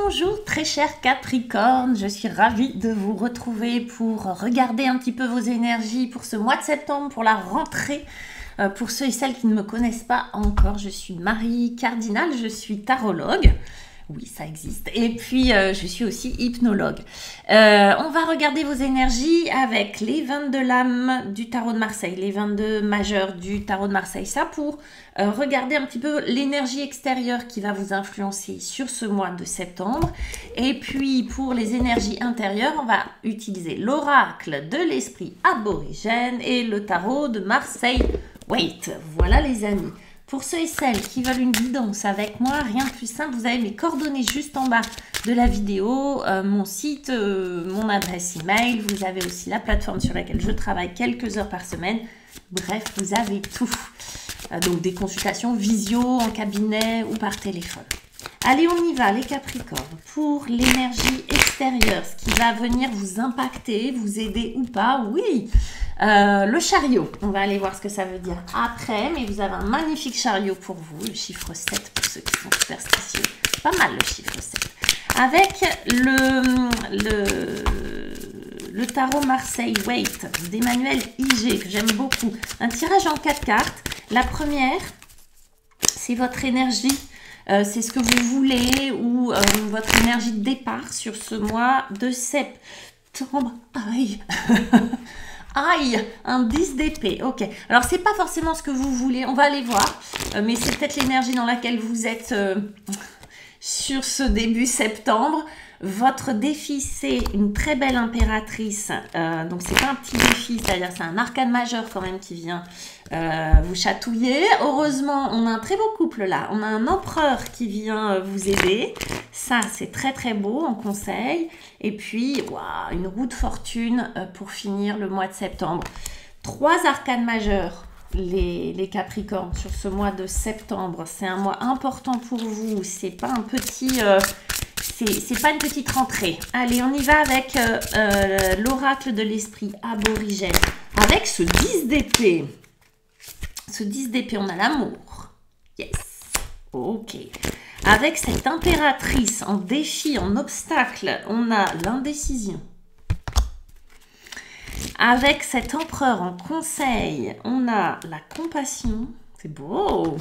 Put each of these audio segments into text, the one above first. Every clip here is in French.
Bonjour très cher Capricorne, je suis ravie de vous retrouver pour regarder un petit peu vos énergies pour ce mois de septembre, pour la rentrée. Pour ceux et celles qui ne me connaissent pas encore, je suis Marie Cardinal, je suis tarologue. Oui, ça existe. Et puis, je suis aussi hypnologue. On va regarder vos énergies avec les 22 lames du tarot de Marseille, les 22 majeurs du tarot de Marseille. Ça pour regarder un petit peu l'énergie extérieure qui va vous influencer sur ce mois de septembre. Et puis, pour les énergies intérieures, on va utiliser l'oracle de l'esprit aborigène et le tarot de Marseille. Wait, voilà les amis. Pour ceux et celles qui veulent une guidance avec moi, rien de plus simple, vous avez mes coordonnées juste en bas de la vidéo, mon site, mon adresse email, vous avez aussi la plateforme sur laquelle je travaille quelques heures par semaine. Bref, vous avez tout. Donc des consultations visio, en cabinet ou par téléphone. Allez, on y va les Capricornes. Pour l'énergie extérieure, ce qui va venir vous impacter, vous aider ou pas, oui. Le chariot, on va aller voir ce que ça veut dire après, mais vous avez un magnifique chariot pour vous, le chiffre 7 pour ceux qui sont superstitieux, pas mal le chiffre 7, avec le tarot Marseille Wait d'Emmanuel IG, que j'aime beaucoup, un tirage en 4 cartes. La première, c'est votre énergie, c'est ce que vous voulez ou votre énergie de départ sur ce mois de septembre. Aïe. Aïe, un 10 d'épée, ok. Alors, c'est pas forcément ce que vous voulez, on va aller voir. Mais c'est peut-être l'énergie dans laquelle vous êtes sur ce début septembre. Votre défi, c'est une très belle impératrice. Donc, c'est pas un petit défi, c'est-à-dire c'est un arcane majeur quand même qui vient vous chatouiller. Heureusement, on a un très beau couple là. On a un empereur qui vient vous aider. Ça, c'est très très beau en conseil. Et puis, waouh, une roue de fortune pour finir le mois de septembre. 3 arcanes majeurs, les Capricornes, sur ce mois de septembre. C'est un mois important pour vous. C'est pas un petit... c'est pas une petite rentrée. Allez, on y va avec l'oracle de l'esprit aborigène. Avec ce 10 d'épée. Ce 10 d'épée, on a l'amour. Yes. Ok. Avec cette impératrice en défi, en obstacle, on a l'indécision. Avec cet empereur en conseil, on a la compassion. C'est beau.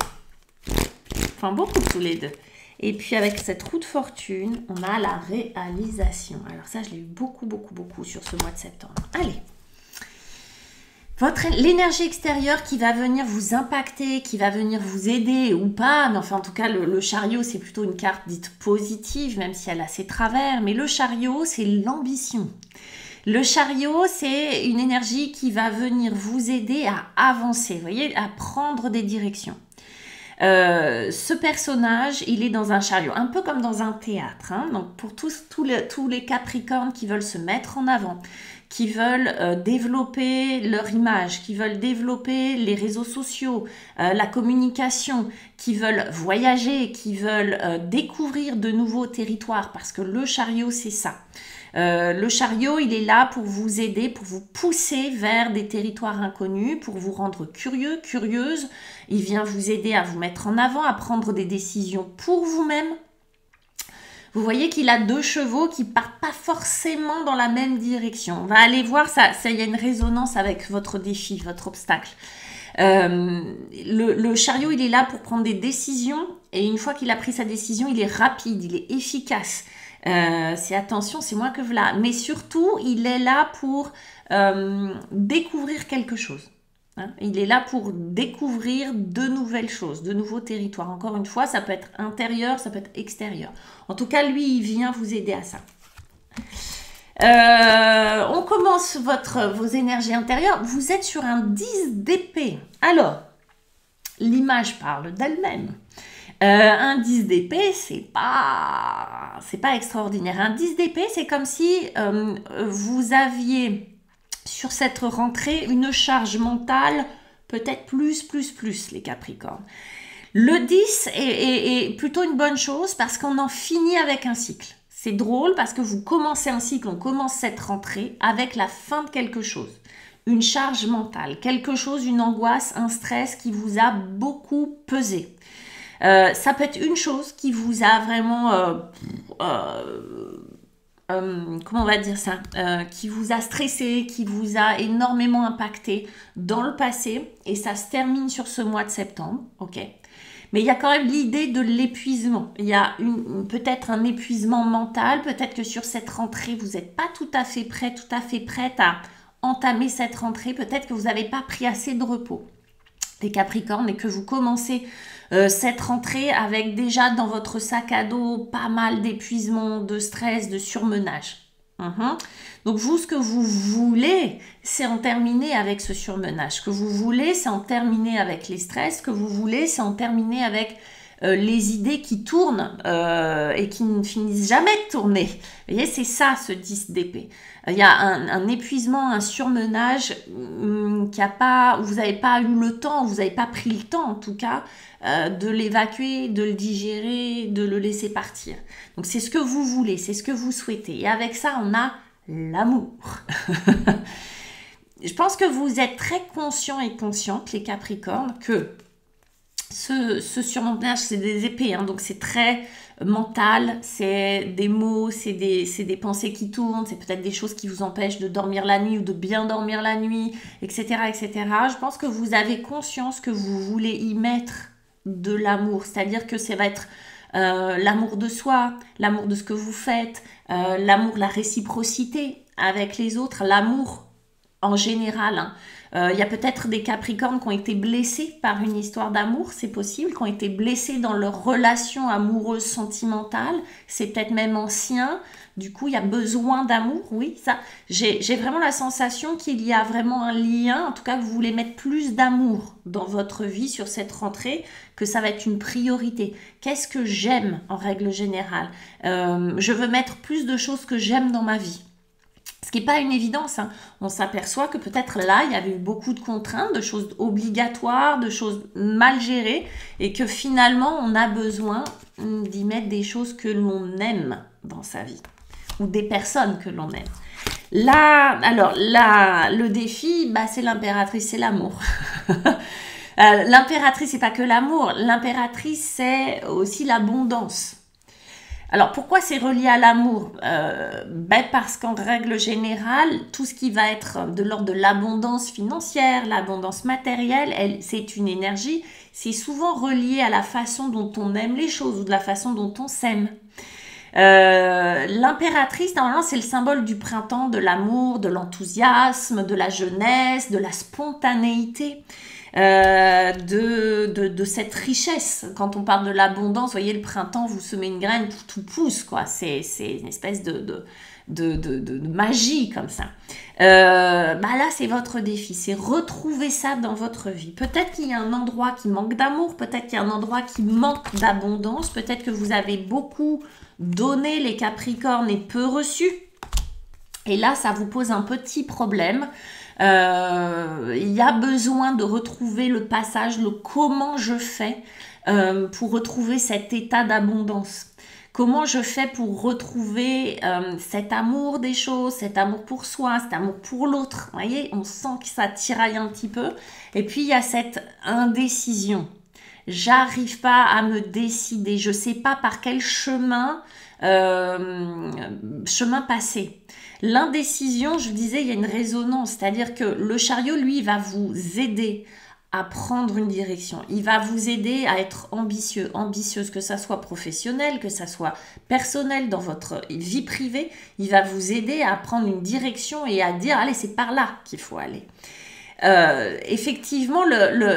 Enfin, beaucoup tous les deux. Et puis avec cette roue de fortune, on a la réalisation. Alors ça, je l'ai eu beaucoup sur ce mois de septembre. Allez. L'énergie extérieure qui va venir vous impacter, qui va venir vous aider ou pas, mais enfin en tout cas le chariot c'est plutôt une carte dite positive, même si elle a ses travers, mais le chariot c'est l'ambition. Le chariot c'est une énergie qui va venir vous aider à avancer, vous voyez, à prendre des directions. Ce personnage, il est dans un chariot, un peu comme dans un théâtre. Hein, donc pour tous les Capricornes qui veulent se mettre en avant, qui veulent développer leur image, qui veulent développer les réseaux sociaux, la communication, qui veulent voyager, qui veulent découvrir de nouveaux territoires, parce que le chariot, c'est ça. Le chariot, il est là pour vous aider, pour vous pousser vers des territoires inconnus, pour vous rendre curieux, curieuse. Il vient vous aider à vous mettre en avant, à prendre des décisions pour vous-même. Vous voyez qu'il a 2 chevaux qui ne partent pas forcément dans la même direction. On va aller voir, ça, il y a une résonance avec votre défi, votre obstacle. Le chariot, il est là pour prendre des décisions. Et une fois qu'il a pris sa décision, il est rapide, il est efficace. C'est attention, c'est moins que voilà. Mais surtout, il est là pour découvrir quelque chose. Hein, il est là pour découvrir de nouvelles choses, de nouveaux territoires. Encore une fois, ça peut être intérieur, ça peut être extérieur. En tout cas, lui, il vient vous aider à ça. On commence vos énergies intérieures. Vous êtes sur un 10 d'épée. Alors, l'image parle d'elle-même. Un 10 d'épée, c'est pas extraordinaire. Un 10 d'épée, c'est comme si vous aviez sur cette rentrée une charge mentale peut-être plus, les Capricornes. Le 10 est plutôt une bonne chose parce qu'on en finit avec un cycle. C'est drôle parce que vous commencez un cycle, on commence cette rentrée avec la fin de quelque chose. Une charge mentale, quelque chose, une angoisse, un stress qui vous a beaucoup pesé. Ça peut être une chose qui vous a vraiment... comment on va dire ça, qui vous a stressé, qui vous a énormément impacté dans le passé, et ça se termine sur ce mois de septembre, ok. Mais il y a quand même l'idée de l'épuisement. Il y a peut-être un épuisement mental, peut-être que sur cette rentrée, vous n'êtes pas tout à fait prêt, tout à fait prête à entamer cette rentrée, peut-être que vous n'avez pas pris assez de repos, les Capricornes, et que vous commencez cette rentrée avec déjà dans votre sac à dos pas mal d'épuisement, de stress, de surmenage. Donc vous, ce que vous voulez, c'est en terminer avec ce surmenage. Ce que vous voulez, c'est en terminer avec les stress. Ce que vous voulez, c'est en terminer avec les idées qui tournent et qui ne finissent jamais de tourner. Vous voyez, c'est ça ce 10 d'épée. Il y a un épuisement, un surmenage où vous n'avez pas eu le temps, vous n'avez pas pris le temps en tout cas, de l'évacuer, de le digérer, de le laisser partir. Donc c'est ce que vous voulez, c'est ce que vous souhaitez. Et avec ça, on a l'amour. Je pense que vous êtes très conscients et conscientes, les Capricornes, que ce surmenage, c'est des épées, donc c'est très mental, c'est des mots, c'est des pensées qui tournent, c'est peut-être des choses qui vous empêchent de dormir la nuit ou de bien dormir la nuit, etc., etc. Je pense que vous avez conscience que vous voulez y mettre de l'amour, c'est-à-dire que ça va être l'amour de soi, l'amour de ce que vous faites, l'amour, la réciprocité avec les autres, l'amour en général. Il y a peut-être des Capricornes qui ont été blessés par une histoire d'amour, c'est possible, qui ont été blessés dans leur relation amoureuse sentimentale, c'est peut-être même ancien, du coup il y a besoin d'amour, oui, ça. J'ai vraiment la sensation qu'il y a vraiment un lien, en tout cas que vous voulez mettre plus d'amour dans votre vie sur cette rentrée, que ça va être une priorité. Qu'est-ce que j'aime en règle générale? Je veux mettre plus de choses que j'aime dans ma vie. Ce qui n'est pas une évidence, On s'aperçoit que peut-être là, il y avait eu beaucoup de contraintes, de choses obligatoires, de choses mal gérées, et que finalement, on a besoin d'y mettre des choses que l'on aime dans sa vie, ou des personnes que l'on aime. Là, le défi, c'est l'impératrice, c'est l'amour. L'impératrice, c'est pas que l'amour, l'impératrice, c'est aussi l'abondance. Alors, pourquoi c'est relié à l'amour? Parce qu'en règle générale, tout ce qui va être de l'ordre de l'abondance financière, l'abondance matérielle, c'est une énergie, c'est souvent relié à la façon dont on aime les choses ou de la façon dont on s'aime. L'impératrice, normalement, c'est le symbole du printemps, de l'amour, de l'enthousiasme, de la jeunesse, de la spontanéité. De cette richesse. Quand on parle de l'abondance, vous voyez, le printemps, vous semez une graine, tout pousse, quoi. C'est une espèce de magie comme ça. Là, c'est votre défi, c'est retrouver ça dans votre vie. Peut-être qu'il y a un endroit qui manque d'amour, peut-être qu'il y a un endroit qui manque d'abondance, peut-être que vous avez beaucoup donné, les Capricornes, et peu reçu. Et là, ça vous pose un petit problème. Il y a besoin de retrouver le passage, le comment je fais pour retrouver cet état d'abondance. Comment je fais pour retrouver cet amour des choses, cet amour pour soi, cet amour pour l'autre. Vous voyez, on sent que ça tiraille un petit peu. Et puis, il y a cette indécision. J'arrive pas à me décider. Je sais pas par quel chemin passer. L'indécision, je disais, il y a une résonance, c'est-à-dire que le chariot, lui, va vous aider à prendre une direction. Il va vous aider à être ambitieux, ambitieuse, que ça soit professionnel, que ça soit personnel, dans votre vie privée. Il va vous aider à prendre une direction et à dire, allez, c'est par là qu'il faut aller. Effectivement,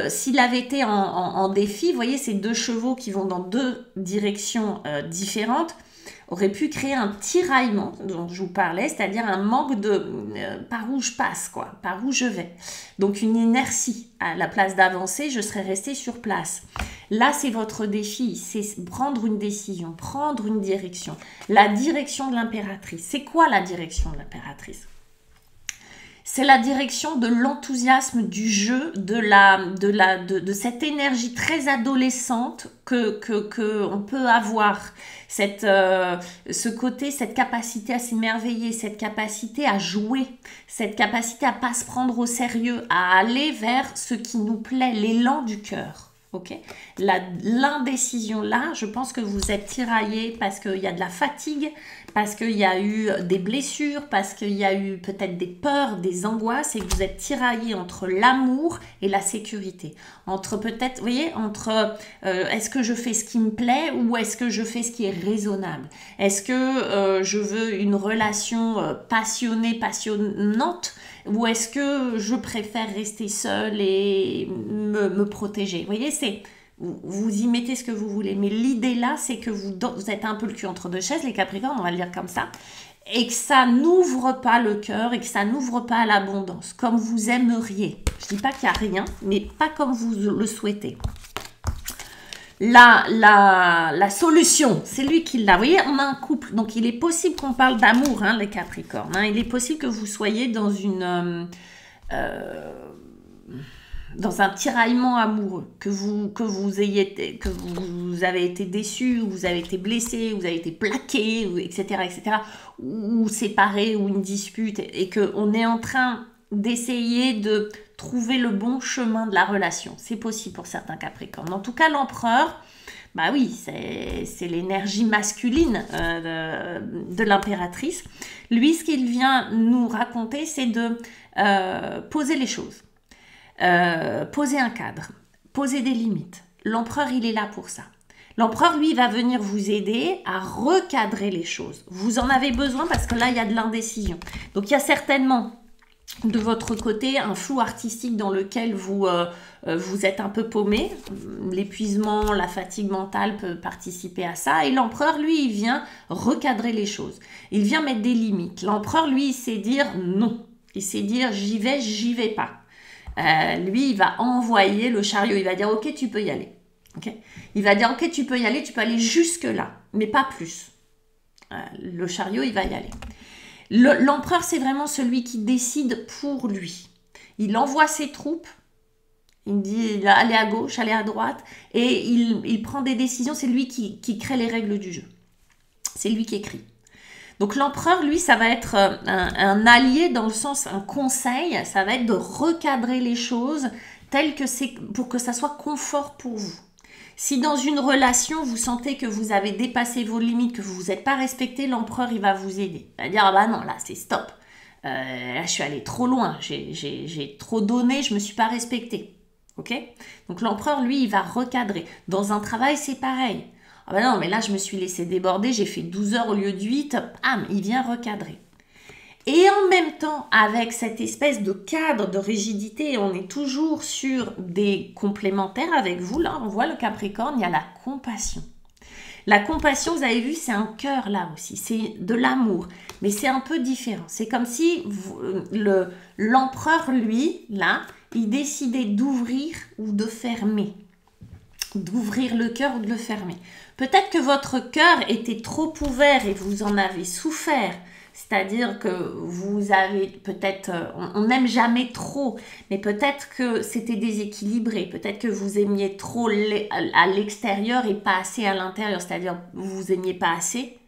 s'il avait été en défi, vous voyez, ces deux chevaux qui vont dans deux directions différentes, aurait pu créer un tiraillement dont je vous parlais, c'est-à-dire un manque de par où je passe, quoi, par où je vais. Donc une inertie. À la place d'avancer, je serais restée sur place. Là, c'est votre défi, c'est prendre une décision, prendre une direction. La direction de l'impératrice. C'est quoi la direction de l'impératrice? C'est la direction de l'enthousiasme du jeu, de cette énergie très adolescente que on peut avoir. Ce côté, cette capacité à s'émerveiller, cette capacité à jouer, cette capacité à pas se prendre au sérieux, à aller vers ce qui nous plaît, l'élan du cœur. Ok, l'indécision là, je pense que vous êtes tiraillé parce qu'il y a de la fatigue, parce qu'il y a eu des blessures, parce qu'il y a eu peut-être des peurs, des angoisses, et que vous êtes tiraillé entre l'amour et la sécurité. Entre peut-être, vous voyez, entre est-ce que je fais ce qui me plaît ou est-ce que je fais ce qui est raisonnable? Est-ce que je veux une relation passionnée, passionnante? Ou est-ce que je préfère rester seule et me protéger? Vous voyez, vous y mettez ce que vous voulez. Mais l'idée là, c'est que vous êtes un peu le cul entre deux chaises, les Capricornes, on va le dire comme ça, et que ça n'ouvre pas le cœur et que ça n'ouvre pas à l'abondance, comme vous aimeriez. Je ne dis pas qu'il n'y a rien, mais pas comme vous le souhaitez. La solution, c'est lui qui l'a. Vous voyez, on a un couple, donc il est possible qu'on parle d'amour, hein, les Capricornes. Hein. Il est possible que vous soyez dans dans un tiraillement amoureux, que vous avez été déçu, ou vous avez été blessé, ou vous avez été plaqué, etc., ou séparé, ou une dispute, et qu'on est en train d'essayer de trouver le bon chemin de la relation. C'est possible pour certains Capricornes. En tout cas, l'empereur, bah oui, c'est l'énergie masculine de l'impératrice. Lui, ce qu'il vient nous raconter, c'est de poser les choses, poser un cadre, poser des limites. L'empereur, il est là pour ça. L'empereur, lui, va venir vous aider à recadrer les choses. Vous en avez besoin parce que là, il y a de l'indécision. Donc, il y a certainement de votre côté un flou artistique dans lequel vous êtes un peu paumé. L'épuisement, la fatigue mentale peut participer à ça. Et l'empereur, lui, il vient recadrer les choses. Il vient mettre des limites. L'empereur, lui, il sait dire non. Il sait dire j'y vais pas. Lui, il va envoyer le chariot. Il va dire ok, tu peux y aller. Okay, il va dire ok, tu peux y aller jusque là, mais pas plus. Le chariot, il va y aller. L'empereur, c'est vraiment celui qui décide pour lui. Il envoie ses troupes, il dit allez à gauche, allez à droite, et il prend des décisions. C'est lui qui crée les règles du jeu. C'est lui qui écrit. Donc l'empereur, lui, ça va être un allié dans le sens, un conseil, ça va être de recadrer les choses telles que c'est pour que ça soit confort pour vous. Si dans une relation, vous sentez que vous avez dépassé vos limites, que vous ne vous êtes pas respecté, l'empereur, il va vous aider. Il va dire, ah bah non, là, c'est stop. Là, je suis allée trop loin. J'ai trop donné, je ne me suis pas respectée. Ok? Donc, l'empereur, lui, il va recadrer. Dans un travail, c'est pareil. Ah bah non, mais là, je me suis laissé déborder. J'ai fait 12 heures au lieu de 8. Ah, mais il vient recadrer. Et en même temps, avec cette espèce de cadre de rigidité, on est toujours sur des complémentaires avec vous. Là, on voit le Capricorne, il y a la compassion. La compassion, vous avez vu, c'est un cœur là aussi. C'est de l'amour, mais c'est un peu différent. C'est comme si l'empereur, lui, là, il décidait d'ouvrir ou de fermer. D'ouvrir le cœur ou de le fermer. Peut-être que votre cœur était trop ouvert et vous en avez souffert. C'est-à-dire que vous avez peut-être, on n'aime jamais trop, mais peut-être que c'était déséquilibré, peut-être que vous aimiez trop à l'extérieur et pas assez à l'intérieur, c'est-à-dire vous aimiez pas assez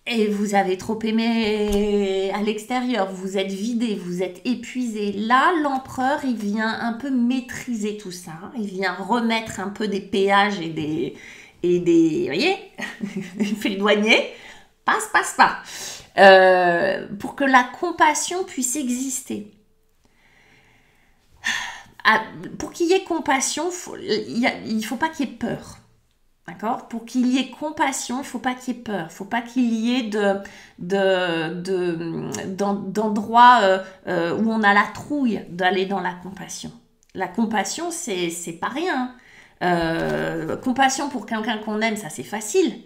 et vous avez trop aimé à l'extérieur, vous êtes vidé, vous êtes épuisé. Là, l'empereur, il vient un peu maîtriser tout ça, il vient remettre un peu des péages et des vous voyez, il fait le douanier, passe pas. Pour que la compassion puisse exister. Pour qu'il y ait compassion, il ne faut pas qu'il y ait peur. D'accord? Pour qu'il y ait compassion, il ne faut pas qu'il y ait peur. Il ne faut pas qu'il y ait d'endroits où on a la trouille d'aller dans la compassion. La compassion, c'est pas rien. Compassion pour quelqu'un qu'on aime, ça c'est facile.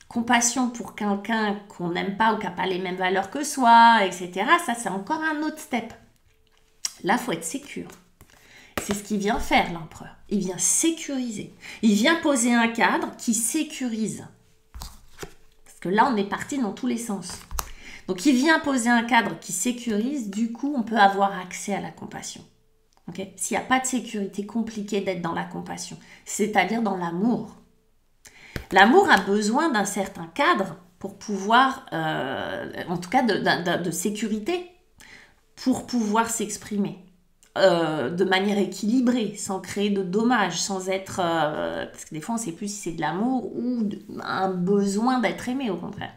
Compassion pour quelqu'un qu'on n'aime pas ou qui n'a pas les mêmes valeurs que soi, etc. Ça, c'est encore un autre step. Là, il faut être sécure. C'est ce qu'il vient faire, l'empereur. Il vient sécuriser. Il vient poser un cadre qui sécurise. Parce que là, on est parti dans tous les sens. Donc, il vient poser un cadre qui sécurise. Du coup, on peut avoir accès à la compassion. Okay? S'il n'y a pas de sécurité, compliqué d'être dans la compassion. C'est-à-dire dans l'amour. L'amour a besoin d'un certain cadre pour pouvoir, en tout cas de sécurité, pour pouvoir s'exprimer. de manière équilibrée, sans créer de dommages, sans être... parce que des fois, on ne sait plus si c'est de l'amour ou un besoin d'être aimé, au contraire.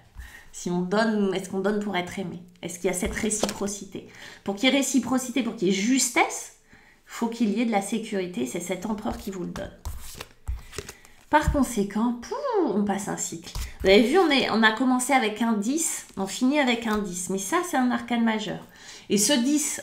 Si on donne, est-ce qu'on donne pour être aimé? Est-ce qu'il y a cette réciprocité? Pour qu'il y ait réciprocité, pour qu'il y ait justesse, il faut qu'il y ait de la sécurité. C'est cet empereur qui vous le donne. Par conséquent, on passe un cycle. Vous avez vu, on a commencé avec un 10, on finit avec un 10. Mais ça, c'est un arcane majeur. Et ce 10,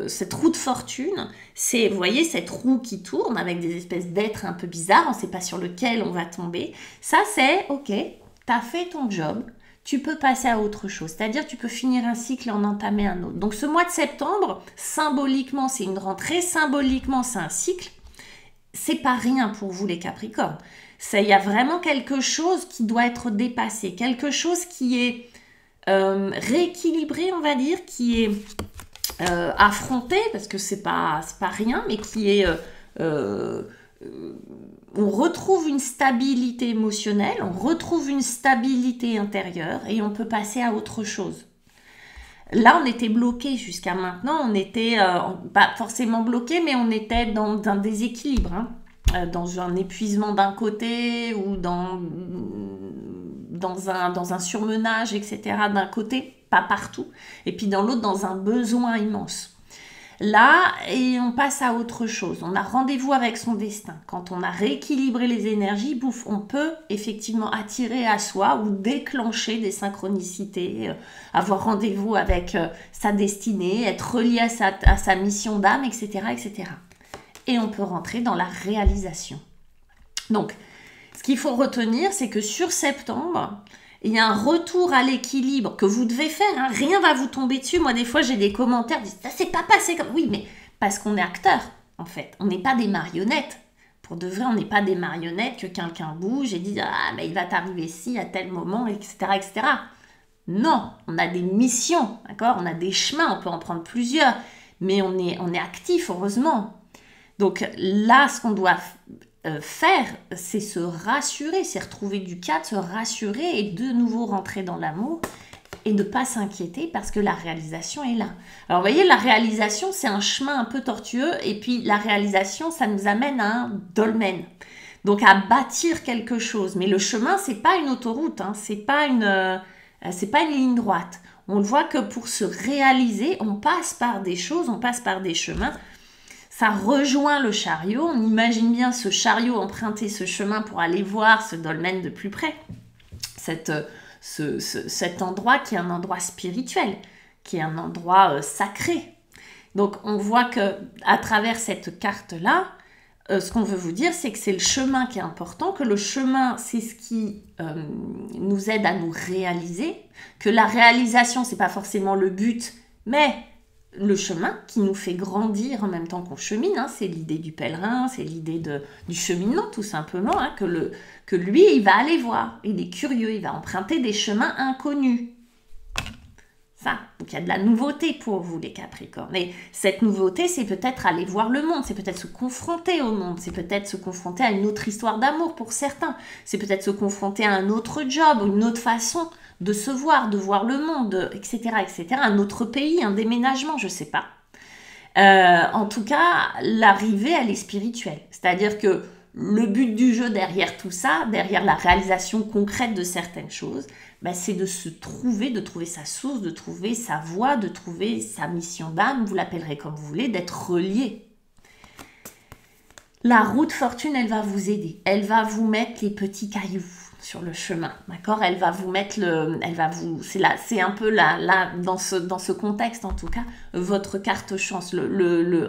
cette roue de fortune, c'est, vous voyez, cette roue qui tourne avec des espèces d'êtres un peu bizarres, on ne sait pas sur lequel on va tomber. Ça, c'est, ok, tu as fait ton job, tu peux passer à autre chose. C'est-à-dire, tu peux finir un cycle et en entamer un autre. Donc, ce mois de septembre, symboliquement, c'est une rentrée, symboliquement, c'est un cycle. C'est pas rien pour vous les Capricornes. Il y a vraiment quelque chose qui doit être dépassé, quelque chose qui est rééquilibré, on va dire, qui est affronté, parce que c'est pas rien, mais qui est... on retrouve une stabilité émotionnelle, on retrouve une stabilité intérieure et on peut passer à autre chose. Là, on était bloqué jusqu'à maintenant, on était pas forcément bloqué, mais on était dans un déséquilibre, hein, dans un épuisement d'un côté ou dans un surmenage, etc. d'un côté, pas partout, et puis dans l'autre, dans un besoin immense. Là, et on passe à autre chose. On a rendez-vous avec son destin. Quand on a rééquilibré les énergies, on peut effectivement attirer à soi ou déclencher des synchronicités, avoir rendez-vous avec sa destinée, être relié à sa mission d'âme, etc., etc. Et on peut rentrer dans la réalisation. Donc, ce qu'il faut retenir, c'est que sur septembre, il y a un retour à l'équilibre que vous devez faire. Hein. Rien va vous tomber dessus. Moi, des fois, j'ai des commentaires qui disent « ça s'est pas passé comme... » Oui, mais parce qu'on est acteur, en fait. On n'est pas des marionnettes. Pour de vrai, on n'est pas des marionnettes que quelqu'un bouge et dit « ah, mais il va t'arriver ci à tel moment, etc. etc. » Non, on a des missions, d'accord? On a des chemins, on peut en prendre plusieurs. Mais on est actif, heureusement. Donc là, ce qu'on doit... faire, c'est se rassurer, c'est retrouver du cadre, se rassurer et de nouveau rentrer dans l'amour et ne pas s'inquiéter parce que la réalisation est là. Alors vous voyez, la réalisation, c'est un chemin un peu tortueux et puis la réalisation, ça nous amène à un dolmen. Donc à bâtir quelque chose. Mais le chemin, c'est pas une autoroute, hein, c'est pas une ligne droite. On le voit que pour se réaliser, on passe par des choses, on passe par des chemins. Ça rejoint le chariot. On imagine bien ce chariot emprunter ce chemin pour aller voir ce dolmen de plus près. Cet endroit qui est un endroit spirituel, qui est un endroit sacré. Donc on voit que à travers cette carte-là, ce qu'on veut vous dire, c'est que c'est le chemin qui est important, que le chemin, c'est ce qui nous aide à nous réaliser, que la réalisation, c'est pas forcément le but, mais le chemin qui nous fait grandir en même temps qu'on chemine, hein, c'est l'idée du pèlerin, c'est l'idée du cheminement tout simplement, hein, que lui, il va aller voir, il est curieux, il va emprunter des chemins inconnus. Ça, donc il y a de la nouveauté pour vous les Capricornes. Et cette nouveauté, c'est peut-être aller voir le monde, c'est peut-être se confronter au monde, c'est peut-être se confronter à une autre histoire d'amour pour certains, c'est peut-être se confronter à un autre job, une autre façon de se voir, de voir le monde, etc., etc., un autre pays, un déménagement, je ne sais pas. En tout cas, l'arrivée, elle est spirituelle. C'est-à-dire que le but du jeu derrière tout ça, derrière la réalisation concrète de certaines choses, c'est de se trouver, de trouver sa source, de trouver sa voie, de trouver sa mission d'âme, vous l'appellerez comme vous voulez, d'être relié. La roue de fortune, elle va vous aider. Elle va vous mettre les petits cailloux sur le chemin, d'accord? Elle va vous mettre c'est un peu là dans ce contexte en tout cas, votre carte chance, le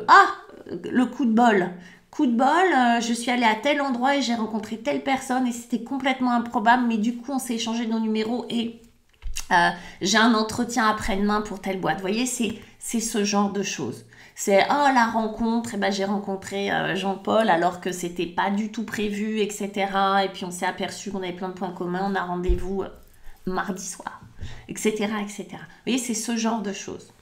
coup de bol. Coup de bol, je suis allée à tel endroit et j'ai rencontré telle personne et c'était complètement improbable, mais du coup on s'est échangé nos numéros et j'ai un entretien après-demain pour telle boîte. Vous voyez, c'est ce genre de choses. C'est la rencontre, et j'ai rencontré Jean-Paul alors que c'était pas du tout prévu, etc. Et puis on s'est aperçu qu'on avait plein de points communs, on a rendez-vous mardi soir, etc., etc. Vous voyez, c'est ce genre de choses.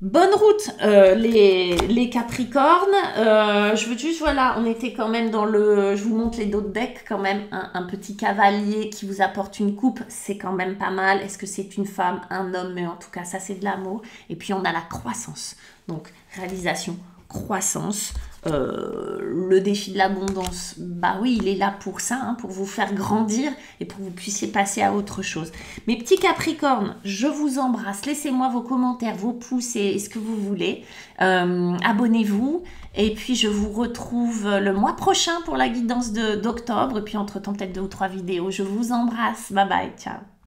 Bonne route, les Capricornes. Je veux juste, voilà, on était quand même dans le... Je vous montre les d'autres decks quand même. Un petit cavalier qui vous apporte une coupe, c'est quand même pas mal. Est-ce que c'est une femme, un homme? Mais en tout cas, ça, c'est de l'amour. Et puis, on a la croissance. Donc, réalisation, croissance. Le défi de l'abondance, bah oui, il est là pour ça, hein, pour vous faire grandir et pour que vous puissiez passer à autre chose. Mes petits Capricornes, je vous embrasse. Laissez-moi vos commentaires, vos pouces et ce que vous voulez. Abonnez-vous. Et puis, je vous retrouve le mois prochain pour la guidance d'octobre. Et puis, entre-temps, peut-être 2 ou 3 vidéos. Je vous embrasse. Bye bye. Ciao.